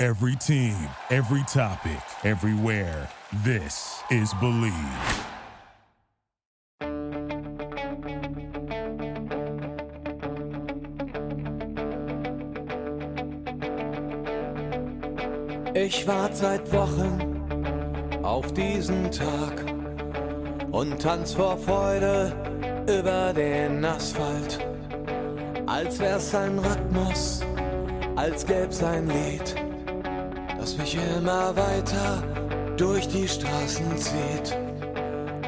Every team, every topic, everywhere. This is Believe. Ich warte seit Wochen auf diesen Tag und tanz vor Freude über den Asphalt. Als wär's ein Rhythmus, als gäb's ein Lied, das mich immer weiter durch die Straßen zieht.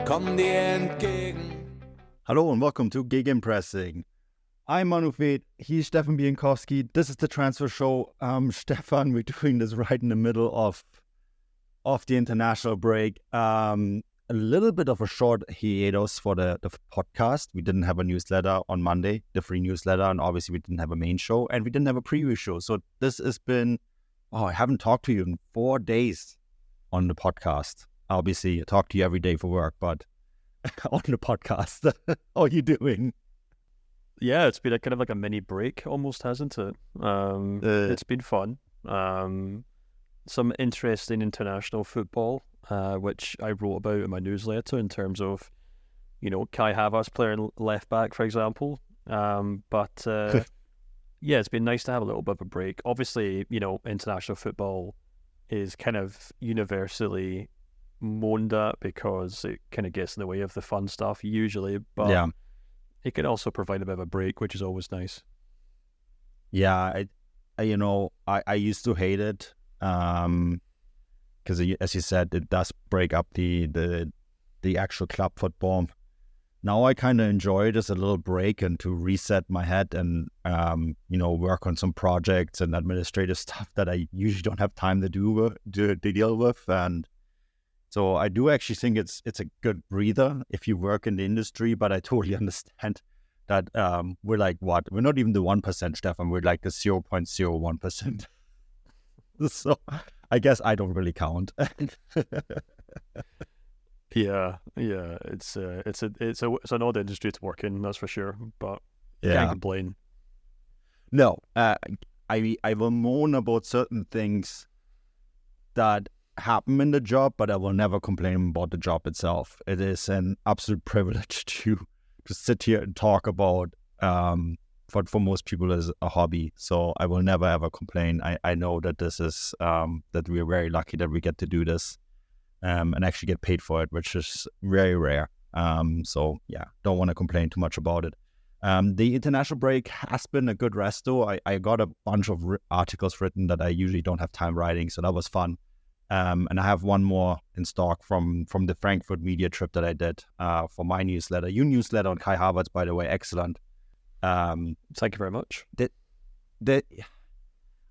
Komm dir entgegen. Hello and welcome to Gegenpressing. I'm Manu and he's Stefan Bienkowski. This is the transfer show. Stefan, we're doing this right in the middle of the international break. A little bit of a short hiatus for the podcast. We didn't have a newsletter on Monday, the free newsletter, and obviously we didn't have a main show and we didn't have a preview show. So this has been, I haven't talked to you in 4 days on the podcast. Obviously, I talk to you every day for work, but on the podcast, how are you doing? Yeah, it's been a kind of like a mini break almost, hasn't it? It's been fun. Some interesting international football, which I wrote about in my newsletter in terms of, Kai Havertz playing left back, for example. But yeah, it's been nice to have a little bit of a break. Obviously, international football is kind of universally moaned at because it kind of gets in the way of the fun stuff usually. But yeah. It can also provide a bit of a break, which is always nice. Yeah, I used to hate it because, as you said, it does break up the actual club football. Now I kind of enjoy it as a little break and to reset my head and, work on some projects and administrative stuff that I usually don't have time to deal with. And so I do actually think it's a good breather if you work in the industry, but I totally understand that we're like, what? We're not even the 1%, Stefan. We're like the 0.01%. So I guess I don't really count. Yeah. It's an odd industry to work in, that's for sure. But yeah. Can't complain. No, I will moan about certain things that happen in the job, but I will never complain about the job itself. It is an absolute privilege to sit here and talk about for most people is a hobby. So I will never ever complain. I know that this is that we are very lucky that we get to do this and actually get paid for it, which is very rare. So yeah, don't want to complain too much about it. The international break has been a good rest though. I got a bunch of articles written that I usually don't have time writing, so that was fun. And I have one more in stock from the Frankfurt media trip that I did for my newsletter. Your newsletter on Kai Havertz, by the way, excellent. Thank you very much. I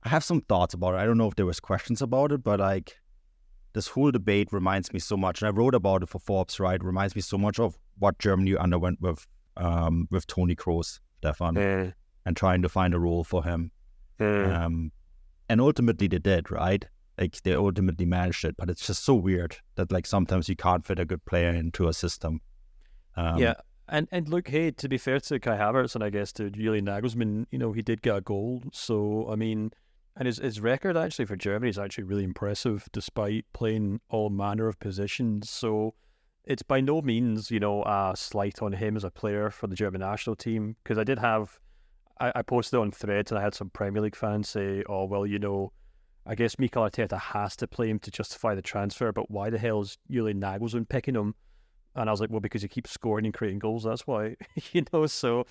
have some thoughts about it. I don't know if there was questions about it, but like this whole debate reminds me so much. And I wrote about it for Forbes, right? It reminds me so much of what Germany underwent with Toni Kroos, Stefan, and trying to find a role for him. And ultimately they did, right? Like they ultimately managed it, but it's just so weird that like sometimes you can't fit a good player into a system. Yeah, and look, hey, to be fair to Kai Havertz and I guess to Julian Nagelsmann, he did get a goal. So I mean, and his record actually for Germany is actually really impressive, despite playing all manner of positions. So it's by no means a slight on him as a player for the German national team, because I did have I posted on Threads and I had some Premier League fans say, oh well, I guess Mikel Arteta has to play him to justify the transfer, but why the hell is Julian Nagelsmann picking him? And I was like, well, because he keeps scoring and creating goals, that's why. So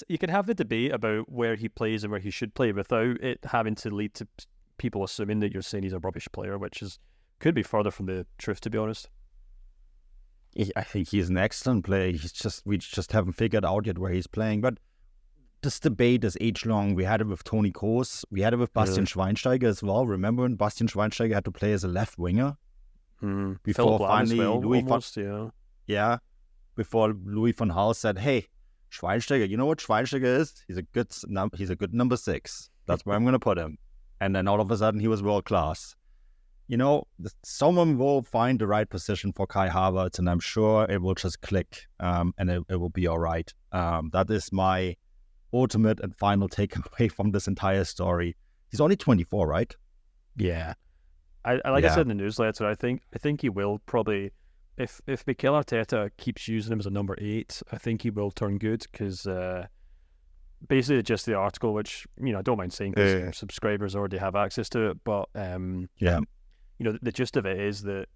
you can have the debate about where he plays and where he should play without it having to lead to people assuming that you're saying he's a rubbish player, which could be further from the truth, to be honest. I think he's an excellent player. We just haven't figured out yet where he's playing, but this debate is age-long. We had it with Toni Kroos. We had it with Bastian Schweinsteiger as well. Remember when Bastian Schweinsteiger had to play as a left winger? Before finally before Louis van Gaal said, hey, Schweinsteiger, you know what Schweinsteiger is? He's a good number 6. That's where I'm going to put him. And then all of a sudden he was world-class. Someone will find the right position for Kai Havertz, and I'm sure it will just click and it will be all right. That is my ultimate and final takeaway from this entire story. He's only 24, right? Yeah. I said in the newsletter, I think he will probably, if Mikel Arteta keeps using him as a number 8, I think he will turn good, because basically just the article, which I don't mind saying because subscribers already have access to it, but the gist of it is that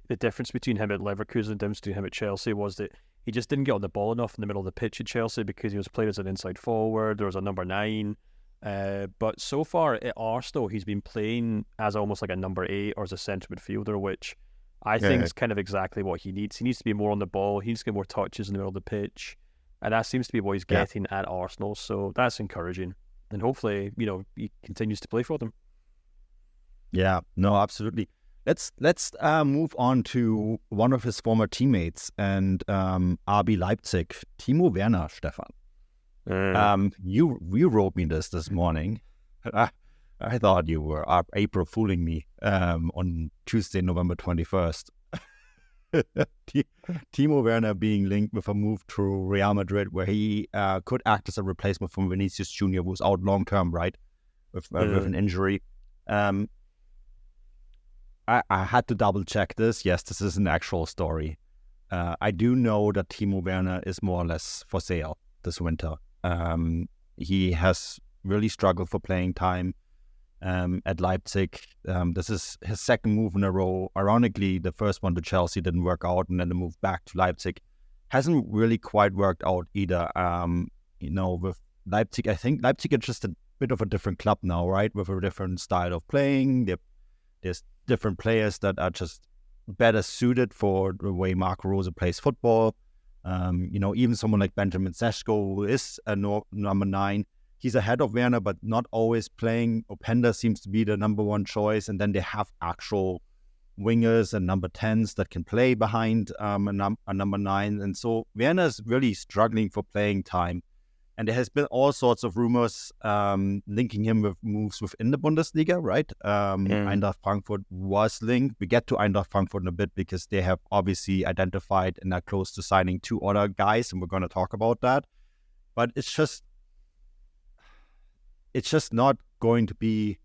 the difference between him at Leverkusen and the difference between him at Chelsea was that he just didn't get on the ball enough in the middle of the pitch at Chelsea because he was played as an inside forward or as a number 9. But so far at Arsenal, he's been playing as almost like a number 8 or as a central midfielder, which I think is kind of exactly what he needs. He needs to be more on the ball. He needs to get more touches in the middle of the pitch. And that seems to be what he's getting at Arsenal. So that's encouraging. And hopefully, he continues to play for them. Yeah, no, absolutely. Let's move on to one of his former teammates and RB Leipzig, Timo Werner, Stefan. You wrote me this morning. I thought you were April fooling me on Tuesday, November 21st. Timo Werner being linked with a move to Real Madrid, where he could act as a replacement for Vinicius Jr., who's out long term, right, with an injury. I had to double check this. Yes, this is an actual story. I do know that Timo Werner is more or less for sale this winter. He has really struggled for playing time at Leipzig. This is his second move in a row. Ironically, the first one to Chelsea didn't work out, and then the move back to Leipzig hasn't really quite worked out either. With Leipzig, I think Leipzig is just a bit of a different club now, right? With a different style of playing. There's different players that are just better suited for the way Marco Rose plays football. Even someone like Benjamin Sesko, who is a number 9, he's ahead of Werner, but not always playing. Openda seems to be the number 1 choice, and then they have actual wingers and number 10s that can play behind a number 9. And so Werner's really struggling for playing time. And there has been all sorts of rumors linking him with moves within the Bundesliga, right? Eintracht Frankfurt was linked. We get to Eintracht Frankfurt in a bit because they have obviously identified and are close to signing 2 other guys, and we're going to talk about that. But it's just not going to be.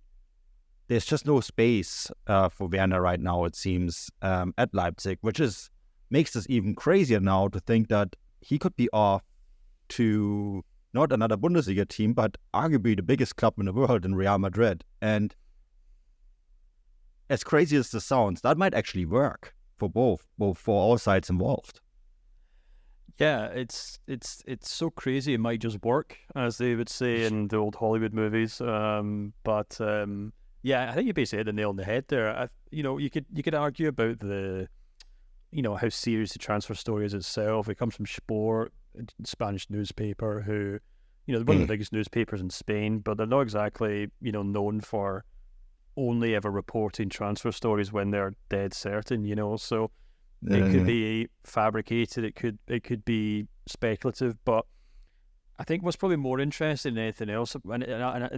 There's just no space for Werner right now, it seems, at Leipzig, which makes this even crazier now to think that he could be off to not another Bundesliga team, but arguably the biggest club in the world in Real Madrid. And as crazy as this sounds, that might actually work for both for all sides involved. Yeah, it's so crazy it might just work, as they would say in the old Hollywood movies. Yeah, I think you basically hit the nail on the head there. You could argue about the, how serious the transfer story is itself. It comes from Sport, Spanish newspaper, who, one of the biggest newspapers in Spain, but they're not exactly, known for only ever reporting transfer stories when they're dead certain, so it could be fabricated, it could be speculative, but I think what's probably more interesting than anything else, and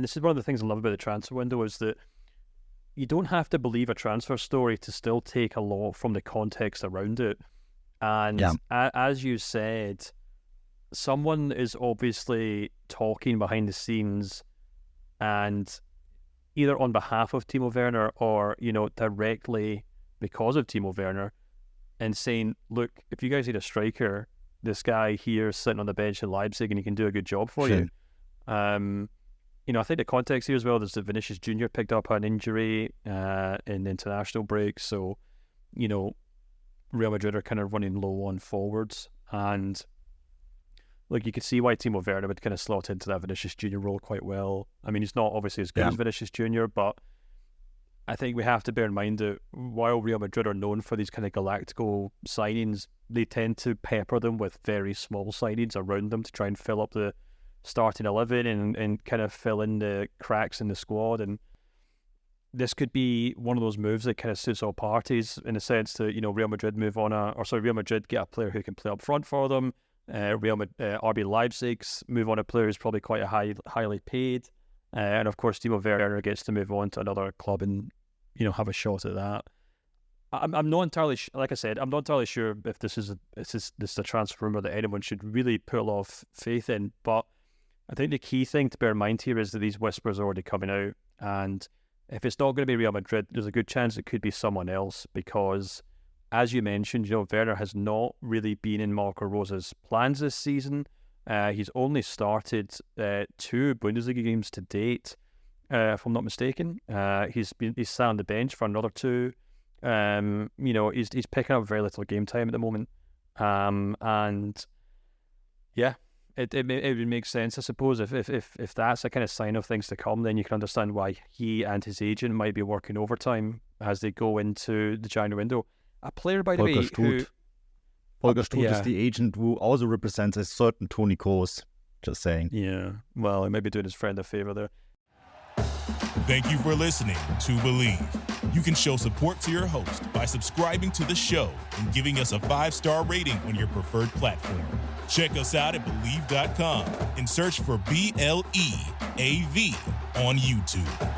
this is one of the things I love about the transfer window, is that you don't have to believe a transfer story to still take a lot from the context around it. And as you said, someone is obviously talking behind the scenes, and either on behalf of Timo Werner or, directly because of Timo Werner, and saying, look, if you guys need a striker, this guy here is sitting on the bench in Leipzig and he can do a good job for you. I think the context here as well, there's that Vinicius Jr. picked up an injury in the international break. So, Real Madrid are kind of running low on forwards. And look, you could see why Timo Werner would kind of slot into that Vinicius Jr. role quite well. I mean, he's not obviously as good as Vinicius Jr., but I think we have to bear in mind that while Real Madrid are known for these kind of galactical signings, they tend to pepper them with very small signings around them to try and fill up the starting 11 and kind of fill in the cracks in the squad. And this could be one of those moves that kind of suits all parties, in a sense that, Real Madrid Real Madrid get a player who can play up front for them. RB Leipzig's move on a player who's probably quite highly paid. And of course, Timo Werner gets to move on to another club and, have a shot at that. I'm not entirely, like I said, I'm not entirely sure if this is a transfer rumor that anyone should really put a lot of faith in. But I think the key thing to bear in mind here is that these whispers are already coming out, and if it's not going to be Real Madrid, there's a good chance it could be someone else because, as you mentioned, Werner has not really been in Marco Rosa's plans this season. He's only started 2 Bundesliga games to date, if I'm not mistaken. He's sat on the bench for another 2. He's picking up very little game time at the moment. And yeah, it would make sense, I suppose, if that's a kind of sign of things to come, then you can understand why he and his agent might be working overtime as they go into the January window. A player, by the way, Volker Struth is the agent who also represents a certain Toni Kroos. Just saying. Yeah, well, he might be doing his friend a favour there. Thank you for listening to Believe. You can show support to your host by subscribing to the show and giving us a 5-star rating on your preferred platform. Check us out at Believe.com and search for BLEAV on YouTube.